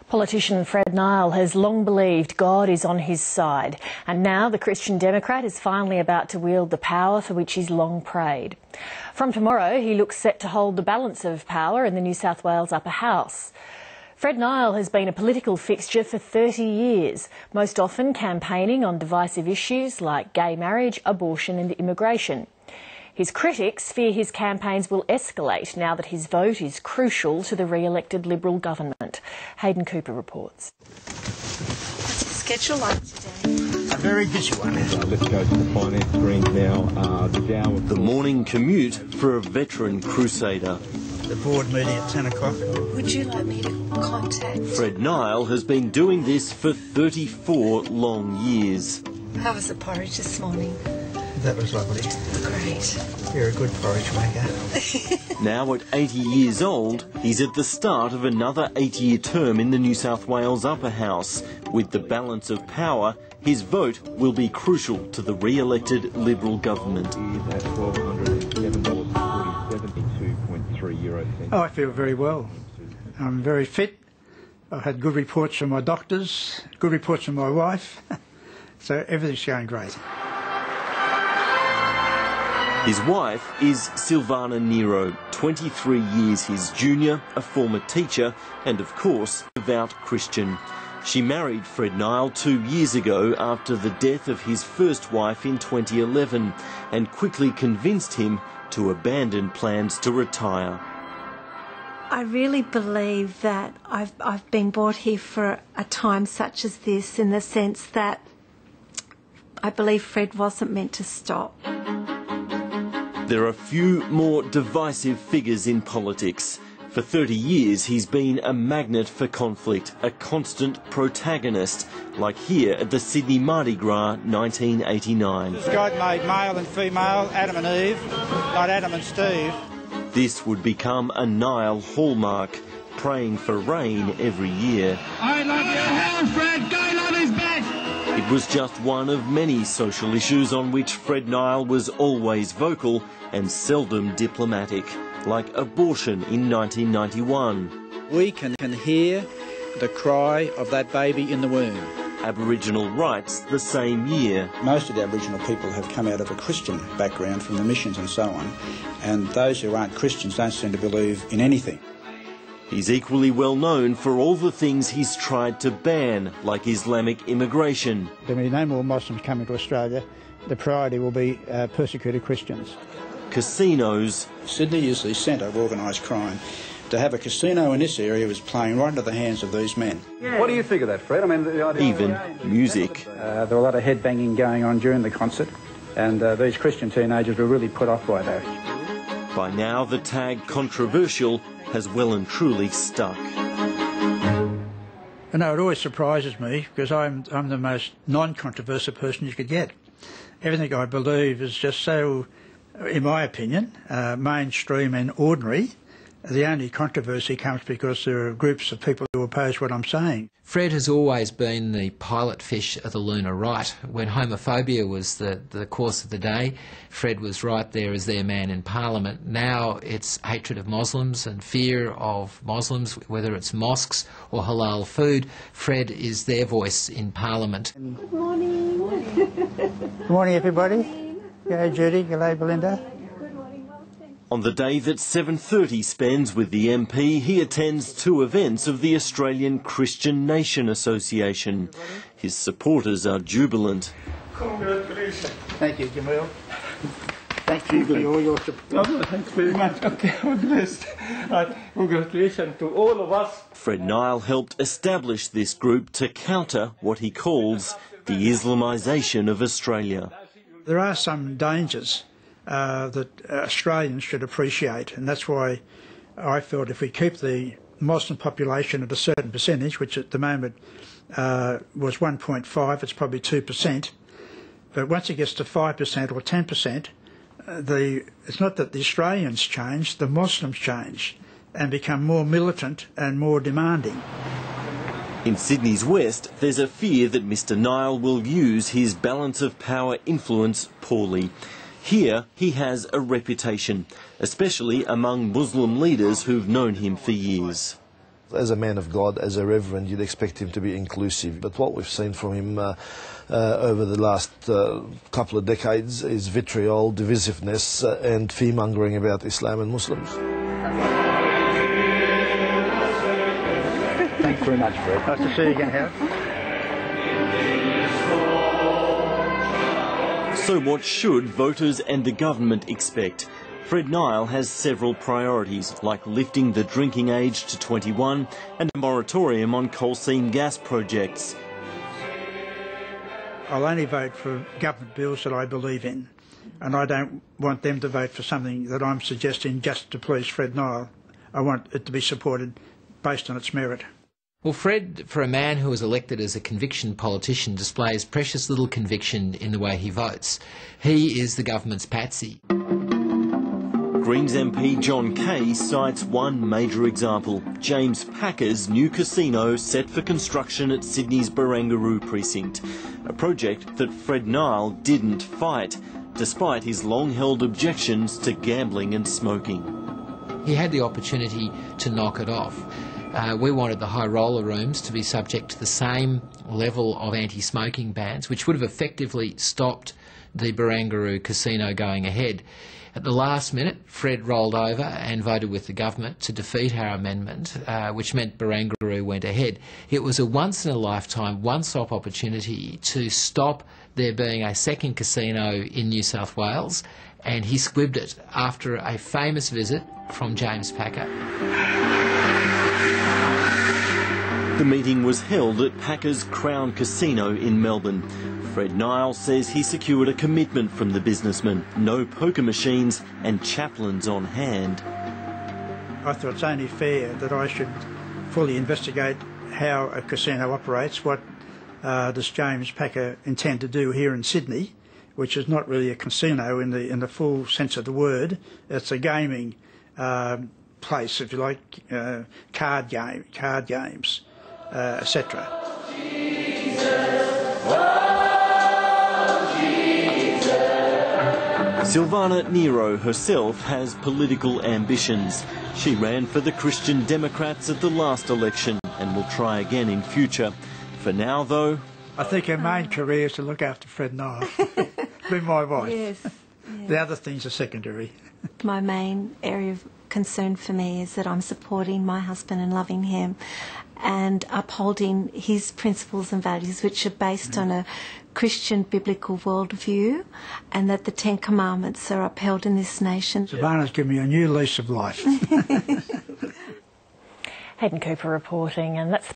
Politician Fred Nile has long believed God is on his side, and now the Christian Democrat is finally about to wield the power for which he's long prayed. From tomorrow, he looks set to hold the balance of power in the New South Wales Upper House. Fred Nile has been a political fixture for 30 years, most often campaigning on divisive issues like gay marriage, abortion and immigration. His critics fear his campaigns will escalate now that his vote is crucial to the re-elected Liberal government. Hayden Cooper reports. What's your schedule like today? A very busy one. Let's go to the finance screens now. The morning commute for a veteran crusader. The board meeting at 10 o'clock. Would you like me to contact? Fred Nile has been doing this for 34 long years. How was the porridge this morning? That was lovely. Great. You're a good porridge maker. Now at 80 years old, he's at the start of another 8-year term in the New South Wales Upper House. With the balance of power, his vote will be crucial to the re-elected Liberal government. At €1,207.72.3. Oh, I feel very well. I'm very fit. I've had good reports from my doctors, good reports from my wife, so everything's going great. His wife is Silvana Nero, 23 years his junior, a former teacher and, of course, a devout Christian. She married Fred Nile 2 years ago after the death of his first wife in 2011 and quickly convinced him to abandon plans to retire. I really believe that I've been brought here for a time such as this, in the sense that I believe Fred wasn't meant to stop. There are few more divisive figures in politics. For 30 years he's been a magnet for conflict, a constant protagonist, like here at the Sydney Mardi Gras 1989. God made male and female, Adam and Eve, not Adam and Steve. This would become a Nile hallmark, praying for rain every year. I love you, hell, Fred, go love is back! It was just one of many social issues on which Fred Nile was always vocal and seldom diplomatic, like abortion in 1991. We can hear the cry of that baby in the womb. Aboriginal rights the same year. Most of the Aboriginal people have come out of a Christian background from the missions and so on, and those who aren't Christians don't seem to believe in anything. He's equally well known for all the things he's tried to ban, like Islamic immigration. There will be no more Muslims coming to Australia. The priority will be persecuted Christians. Casinos. Sydney is the centre of organised crime. To have a casino in this area was playing right into the hands of these men. What do you think of that, Fred? I mean, the idea even music. There were a lot of headbanging going on during the concert, and these Christian teenagers were really put off by that. By now, the tag controversial has well and truly stuck. You know, it always surprises me because I'm the most non-controversial person you could get. Everything I believe is just so, in my opinion, mainstream and ordinary. The only controversy comes because there are groups of people who oppose what I'm saying. Fred has always been the pilot fish of the lunar right. When homophobia was the course of the day, Fred was right there as their man in Parliament. Now it's hatred of Muslims and fear of Muslims, whether it's mosques or halal food. Fred is their voice in Parliament. Good morning. Good morning, everybody. G'day, Judy. G'day, Belinda. On the day that 7:30 spends with the MP, he attends 2 events of the Australian Christian Nation Association. His supporters are jubilant. Congratulations. Thank you, Jamil. Thank you for all your support. Oh, thanks very much. Okay, I'm blessed. Congratulations to all of us. Fred Nile helped establish this group to counter what he calls the Islamisation of Australia. There are some dangers that Australians should appreciate, and that's why I felt if we keep the Muslim population at a certain percentage, which at the moment was 1.5, it's probably 2%, but once it gets to 5% or 10%, it's not that the Australians change, the Muslims change and become more militant and more demanding. In Sydney's west, there's a fear that Mr Nile will use his balance of power influence poorly. Here he has a reputation, especially among Muslim leaders who've known him for years. As a man of God, as a reverend, you'd expect him to be inclusive. But what we've seen from him over the last couple of decades is vitriol, divisiveness and fear-mongering about Islam and Muslims. Thanks very much, Fred. Nice to see you again, Howard. So what should voters and the government expect? Fred Nile has several priorities, like lifting the drinking age to 21 and a moratorium on coal seam gas projects. I'll only vote for government bills that I believe in, and I don't want them to vote for something that I'm suggesting just to please Fred Nile. I want it to be supported based on its merit. Well, Fred, for a man who was elected as a conviction politician, displays precious little conviction in the way he votes. He is the government's patsy. Greens MP John Kaye cites one major example, James Packer's new casino set for construction at Sydney's Barangaroo precinct, a project that Fred Nile didn't fight, despite his long-held objections to gambling and smoking. He had the opportunity to knock it off. We wanted the high roller rooms to be subject to the same level of anti-smoking bans, which would have effectively stopped the Barangaroo casino going ahead. At the last minute, Fred rolled over and voted with the government to defeat our amendment, which meant Barangaroo went ahead. It was a once-in-a-lifetime, one-stop opportunity to stop there being a second casino in New South Wales, and he squibbed it after a famous visit from James Packer. The meeting was held at Packer's Crown Casino in Melbourne. Fred Nile says he secured a commitment from the businessman, no poker machines and chaplains on hand. I thought it's only fair that I should fully investigate how a casino operates. What does James Packer intend to do here in Sydney, which is not really a casino in the full sense of the word. It's a gaming place, if you like, card games, etc. Silvana Nero herself has political ambitions. She ran for the Christian Democrats at the last election and will try again in future. For now, though, I think her main career is to look after Fred Nile, be my wife. Yes. The other things are secondary. My main area of concern for me is that I'm supporting my husband and loving him and upholding his principles and values, which are based on a Christian biblical worldview, and that the 10 Commandments are upheld in this nation. Savannah's given me a new lease of life. Hayden Cooper reporting, and that's